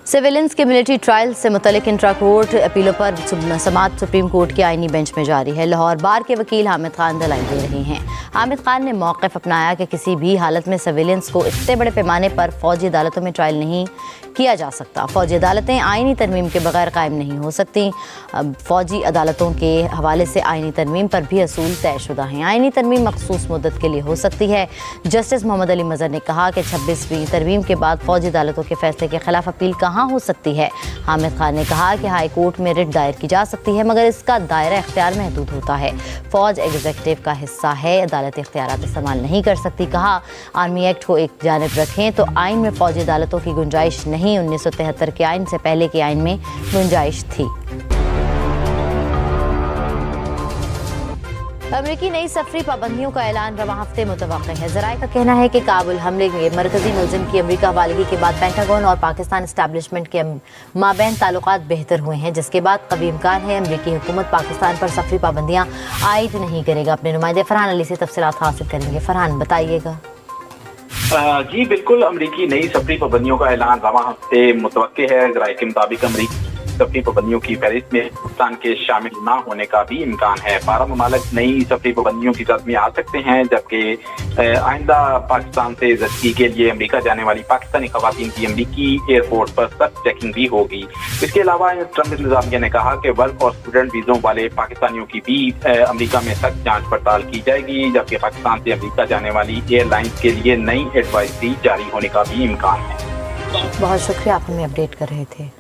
Civilians के military trial से मुतल्लिक intra court अपीलों पर समाअत सुप्रीम कोर्ट की आईनी बेंच में जारी है। लाहौर बार के वकील हामिद खान दलाइल दे रहे हैं। हामिद खान ने मौक़िफ़ अपनाया कि किसी भी हालत में सिविलियंस को इतने बड़े पैमाने पर फ़ौजी अदालतों में ट्रायल नहीं किया जा सकता। फ़ौजी अदालतें आईनी तरमीम के बगैर कायम नहीं हो सकती। फ़ौजी अदालतों के हवाले से आईनी तरमीम पर भी असूल तयशुदा हैं। आईनी तरमीम मखसूस मुद्दत के लिए हो सकती है। जस्टिस मोहम्मद अली मज़हर ने कहा कि 26वीं तरमीम के बाद फ़ौजी अदालतों के फैसले के खिलाफ अपील कहाँ हो सकती है। हामिद खान ने कहा कि हाई कोर्ट में रिट दायर की जा सकती है, मगर इसका दायरा इख्तियार महदूद होता है। फ़ौज एग्जीक्यूटिव का हिस्सा है, अदालत इख्तियारात इस्तेमाल नहीं कर सकती। कहा आर्मी एक्ट को एक जानिब रखें तो आइन में फ़ौजी अदालतों की गुंजाइश नहीं। 1973 के आइन से पहले के आइन में गुंजाइश थी। अमरीकी नई सफरी पाबंदियों का ऐलान रवां हफ्ते मुतवक्किल है। ज़राए का कहना है कि काबुल हमले में मरकजी मुल्ज़िम की अमरीका हवालगी के बाद पेंटागन और पाकिस्तान एस्टैब्लिशमेंट के माबैन ताल्लुकात बेहतर हुए हैं, जिसके बाद कभी इम्कान है अमरीकी हुकूमत पाकिस्तान पर सफरी पाबंदियाँ आयद नहीं करेगा। अपने नुमाइंदे फरहान अली से तफसीलात हासिल करेंगे। फरहान बताइएगा। जी बिल्कुल, अमरीकी नई सफरी पाबंदियों का ऐलान रवां हफ्ते मुतवक्किल है। ज़राए के मुताबिक अमरीकी सफरी पाबंदियों की फहरिस्त में पाकिस्तान के शामिल न होने का भी इम्कान है। 12 ममालिक नई सफरी पाबंदियों की जद में आ सकते हैं, जबकि आइंदा पाकिस्तान से ज़दगी के लिए अमरीका जाने वाली पाकिस्तानी खवातीन की अमरीकी एयरपोर्ट पर सख्त चेकिंग भी होगी। इसके अलावा ट्रंप इंतज़ामिया ने कहा कि वर्क और स्टूडेंट वीज़ों वाले पाकिस्तानियों की भी अमरीका में सख्त जाँच पड़ताल की जाएगी, जबकि पाकिस्तान से अमरीका जाने वाली एयरलाइंस के लिए नई एडवाइजरी जारी होने का भी इम्कान है। बहुत शुक्रिया, आप हमें अपडेट कर रहे थे।